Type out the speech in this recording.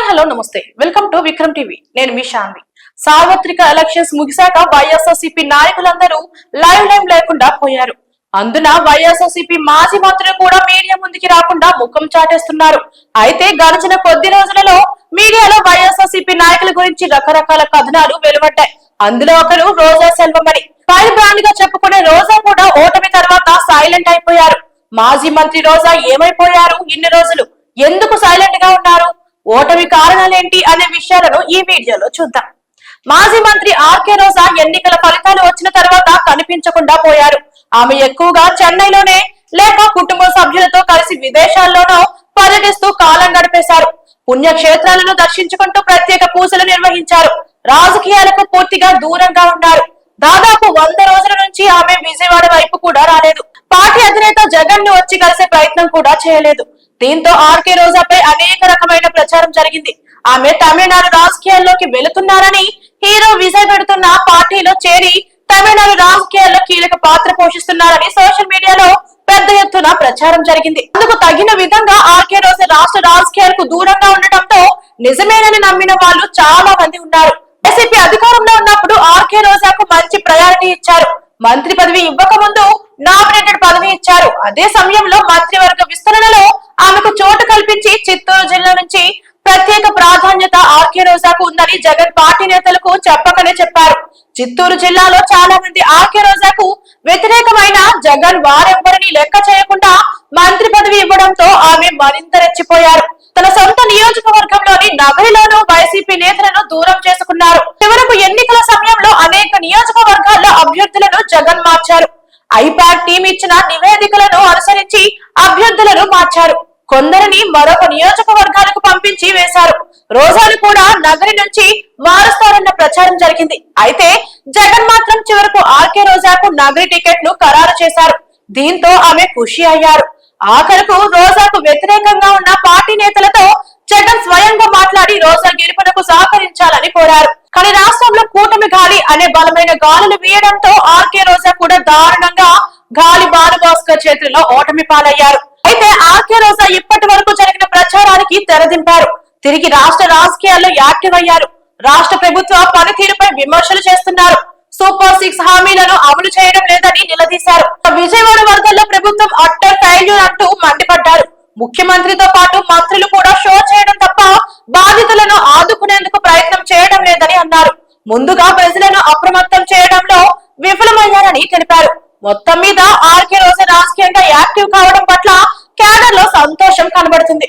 Hello నమస్తే welcome to Vikram TV నేను మీ శాన్వి సార్వత్రిక ఎలక్షన్స్ ముగిశాక వైఎస్ఆర్సీపీ నాయకులందరూ లైవ్ లేకుండా పోయారు. అందున వైఎస్ఆర్సీపీ మాజీ మంత్రులు కూడా మీడియా ముందుకి రాకుండా ముఖం చాటేస్తున్నారు. అయితే గడిచిన కొద్ది రోజులలో మీడియాలో వైఎస్ఆర్సీపీ నాయకుల గురించి రకరకాల కథనాలు వెలువడ్డాయి. అందులో ఒకరు రోజా సెల్వమణి. ఫైర్ బ్రాండ్ గా చెప్పుకునే రోజా కూడా ఓటమి తర్వాత సైలెంట్ అయిపోయారు. మాజీ మంత్రి రోజా ఏమైపోయారు? ఇన్ని రోజులు ఎందుకు సైలెంట్ గా ఉన్నారు? ఓటమి కారణాలేంటి అనే విషయాలను ఈ వీడియోలో చూద్దాం. మాజీ మంత్రి ఆర్కే రోజా ఎన్నికల ఫలితాలు వచ్చిన తర్వాత కనిపించకుండా పోయారు. ఆమె ఎక్కువగా చెన్నైలోనే లేక కుటుంబ సభ్యులతో కలిసి విదేశాల్లోనో పర్యటిస్తూ కాలం గడిపేశారు. పుణ్యక్షేత్రాలను దర్శించుకుంటూ ప్రత్యేక పూజలు నిర్వహించారు. రాజకీయాలకు పూర్తిగా దూరంగా ఉన్నారు. దాదాపు 100 రోజుల నుంచి ఆమె విజయవాడ వైపు కూడా రాలేదు. పార్టీ అధినేత జగన్ ను వచ్చి కలిసే ప్రయత్నం కూడా చేయలేదు. దీంతో ఆర్కే రోజాపై అనేక రకమైన ప్రచారం జరిగింది. ఆమె తమిళనాడు రాజకీయాల్లోకి వెళుతున్నారని, హీరో విజయ్ పెడుతున్న పార్టీలో చేరి తమిళనాడు రాజకీయాల్లో కీలక పాత్ర పోషిస్తున్నారని సోషల్ మీడియాలో పెద్ద ఎత్తున ప్రచారం జరిగింది. అందుకు తగిన విధంగా ఆర్కే రోజా రాష్ట్ర రాజకీయాలకు దూరంగా ఉండటంతో నిజమేనని నమ్మిన వాళ్ళు చాలా మంది ఉన్నారు. వైసీపీ అధికారంలో ఉన్నప్పుడు ఆర్కే రోజాకు మంచి ప్రయారిటీ ఇచ్చారు. మంత్రి పదవి ఇవ్వక ముందు నామినేటెడ్ పదవి ఇచ్చారు. అదే సమయంలో మంత్రివర్గ విస్తరణలో ఆమెకు చోటు కల్పించి చిత్తూరు జిల్లా నుంచి ప్రత్యేక ప్రాధాన్యత ఆర్కే రోజాకు ఉందని జగన్ పార్టీ నేతలకు చెప్పకనే చెప్పారు. చిత్తూరు జిల్లాలో చాలా మంది ఆర్కే రోజాకు వ్యతిరేకమైన జగన్ వారెవ్వరిని లెక్క చేయకుండా మంత్రి పదవి ఇవ్వడంతో ఆమె మరింత రెచ్చిపోయారు. తన సొంత నియోజకవర్గంలోని నగరిలోనూ వైసీపీ నేతలను దూరం చేసుకున్నారు. చివరకు ఎన్నికల సమయంలో అనేక నియోజకవర్గాల్లో అభ్యర్థులను జగన్ మార్చారు. ఐపాక్ టీం ఇచ్చిన నివేదికలను అనుసరించి అభ్యర్థులను మార్చారు. కొందరిని మరొక నియోజకవర్గాలకు పంపించి వేశారు. రోజాను కూడా నగరి నుంచి మారుస్తారన్న ప్రచారం జరిగింది. అయితే జగన్ మాత్రం చివరకు ఆర్కే రోజాకు నగరి టికెట్ ను ఖరారు చేశారు. దీంతో ఆమె ఖుషి అయ్యారు. ఆఖరకు రోజాకు వ్యతిరేకంగా ఉన్న పార్టీ నేతలతో జగన్ స్వయంగా మాట్లాడి రోజా గెలుపునకు సహకరించాలని కోరారు. కానీ రాష్ట్రంలో కూటమి గాలి అనే బలమైన గాలులు వీయడంతో ఆర్కే రోజా కూడా దారుణంగా గాలి భానుభాస్కర్ చేతుల్లో ఓటమి పాలయ్యారు. అయితే ఆర్కే రోజా ఇప్పటి వరకు జరిగిన ప్రచారానికి తెరదింపారు. తిరిగి రాష్ట్ర రాజకీయాల్లో యాక్టివ్ అయ్యారు. రాష్ట్ర ప్రభుత్వ పనితీరుపై విమర్శలు చేస్తున్నారు. సూపర్ 6 హామీలను అమలు చేయడం లేదని నిలదీశారు. విజయవాడ వర్గాల్లో ప్రభుత్వం అట్టర్ ఫెయిల్యూర్ అంటూ మండిపడ్డారు. ముఖ్యమంత్రితో పాటు మంత్రులు కూడా షో చేయడం తప్ప బాధితులను ఆదుకునేందుకు ప్రయత్నం చేయడం లేదని అన్నారు. ముందుగా ప్రజలను అప్రమత్తం చేయడంలో విఫలమయ్యారని తెలిపారు. మొత్తం మీద ఆర్కే రోజా రాజకీయంగా యాక్టివ్ కావడం పట్ల క్యాడర్ లో సంతోషం కనబడుతుంది.